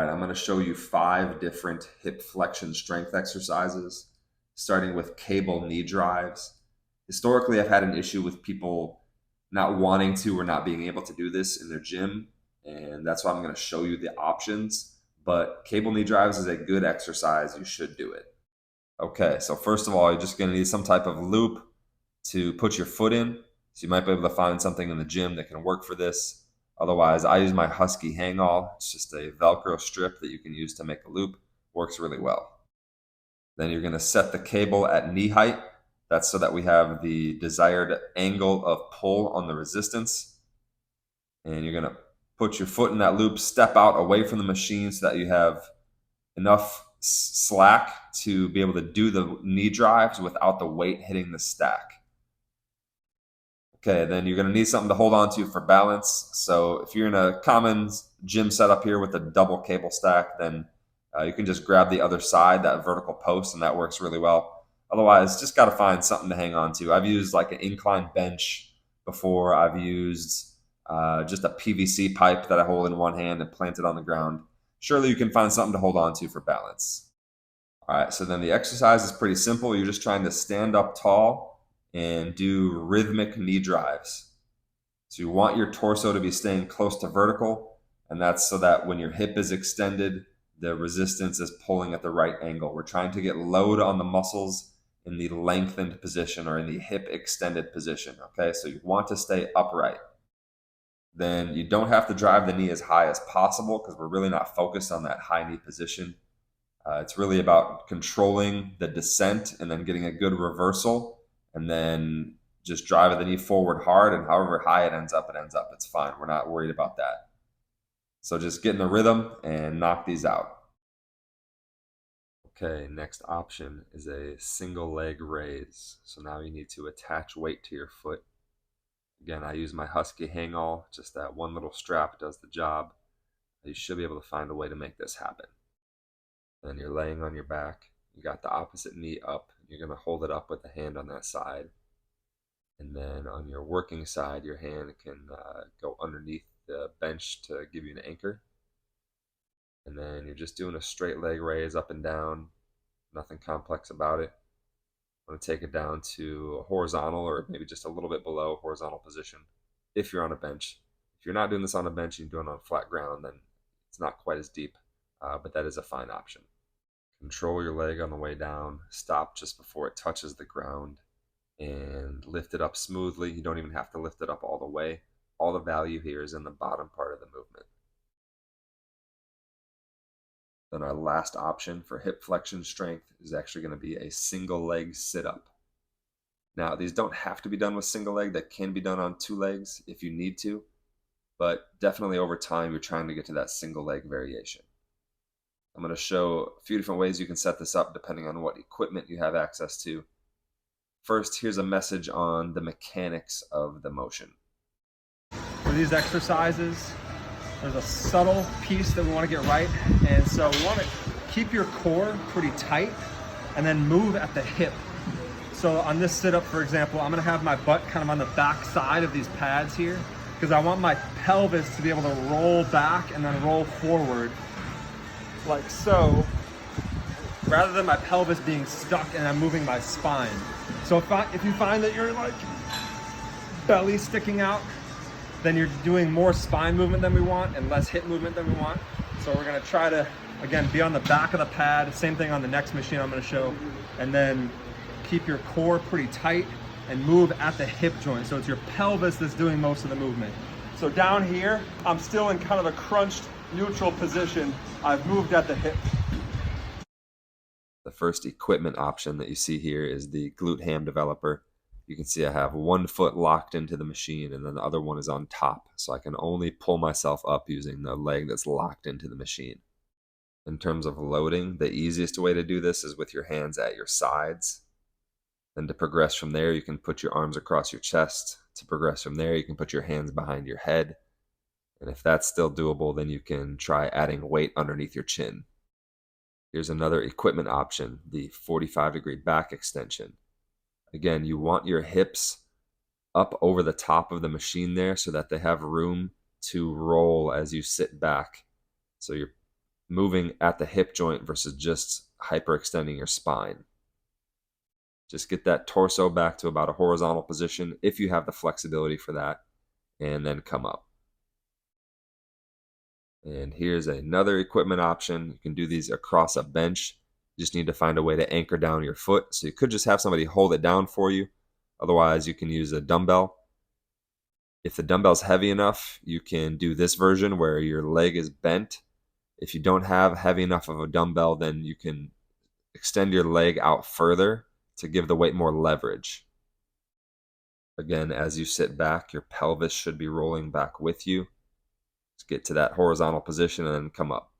right, I'm going to show you 5 different hip flexion strength exercises, starting with cable knee drives. Historically, I've had an issue with people not wanting to or not being able to do this in their gym, and that's why I'm going to show you the options. But cable knee drives is a good exercise. You should do it. Okay, so first of all, you're just going to need some type of loop to put your foot in. So you might be able to find something in the gym that can work for this. Otherwise, I use my Husky hang all. It's just a Velcro strip that you can use to make a loop. Works really well. Then you're going to set the cable at knee height. That's so that we have the desired angle of pull on the resistance. And you're going to put your foot in that loop, step out away from the machine so that you have enough slack to be able to do the knee drives without the weight hitting the stack. Okay, then you're going to need something to hold on to for balance. So if you're in a common gym setup here with a double cable stack, then you can just grab the other side, that vertical post, and that works really well. Otherwise, just got to find something to hang on to. I've used like an incline bench before. I've used just a PVC pipe that I hold in one hand and plant it on the ground. Surely you can find something to hold on to for balance. All right, so then the exercise is pretty simple. You're just trying to stand up tall and do rhythmic knee drives. So you want your torso to be staying close to vertical, and that's so that when your hip is extended, the resistance is pulling at the right angle. We're trying to get load on the muscles in the lengthened position or in the hip extended position, okay? So you want to stay upright. Then you don't have to drive the knee as high as possible because we're really not focused on that high knee position. It's really about controlling the descent and then getting a good reversal and then just driving the knee forward hard, and however high it ends up, it ends up. It's fine. We're not worried about that. So just get in the rhythm and knock these out. Okay, next option is a single leg raise. So now you need to attach weight to your foot. Again, I use my Husky hang all, just that one little strap does the job. You should be able to find a way to make this happen. Then you're laying on your back. You got the opposite knee up. You're going to hold it up with the hand on that side. And then on your working side, your hand can go underneath the bench to give you an anchor. And then you're just doing a straight leg raise up and down. Nothing complex about it. I'm going to take it down to a horizontal or maybe just a little bit below horizontal position if you're on a bench. If you're not doing this on a bench, you're doing it on flat ground, then it's not quite as deep, but that is a fine option. Control your leg on the way down, stop just before it touches the ground, and lift it up smoothly. You don't even have to lift it up all the way. All the value here is in the bottom part of the movement. Then our last option for hip flexion strength is actually going to be a single leg sit-up. Now, these don't have to be done with single leg. That can be done on 2 legs if you need to, but definitely over time, you're trying to get to that single leg variation. I'm going to show a few different ways you can set this up depending on what equipment you have access to. First, here's a message on the mechanics of the motion. For these exercises, there's a subtle piece that we want to get right, and so we want to keep your core pretty tight and then move at the hip. So on this sit-up, for example, I'm going to have my butt kind of on the back side of these pads here because I want my pelvis to be able to roll back and then roll forward like so, rather than my pelvis being stuck and I'm moving my spine. So if you find that you're like belly sticking out, then you're doing more spine movement than we want and less hip movement than we want. So we're gonna try to, again, be on the back of the pad, same thing on the next machine I'm gonna show, and then keep your core pretty tight and move at the hip joint. So it's your pelvis that's doing most of the movement. So down here, I'm still in kind of a crunched neutral position. I've moved at the hip. The first equipment option that you see here is the glute ham developer. You can see I have one foot locked into the machine and then the other one is on top. So I can only pull myself up using the leg that's locked into the machine. In terms of loading, the easiest way to do this is with your hands at your sides. Then to progress from there, you can put your arms across your chest. To progress from there, you can put your hands behind your head. And if that's still doable, then you can try adding weight underneath your chin. Here's another equipment option, the 45-degree back extension. Again, you want your hips up over the top of the machine there so that they have room to roll as you sit back. So you're moving at the hip joint versus just hyperextending your spine. Just get that torso back to about a horizontal position if you have the flexibility for that, and then come up. And here's another equipment option. You can do these across a bench. You just need to find a way to anchor down your foot. So you could just have somebody hold it down for you. Otherwise, you can use a dumbbell. If the dumbbell's heavy enough, you can do this version where your leg is bent. If you don't have heavy enough of a dumbbell, then you can extend your leg out further to give the weight more leverage. Again, as you sit back, your pelvis should be rolling back with you. Just get to that horizontal position and then come up.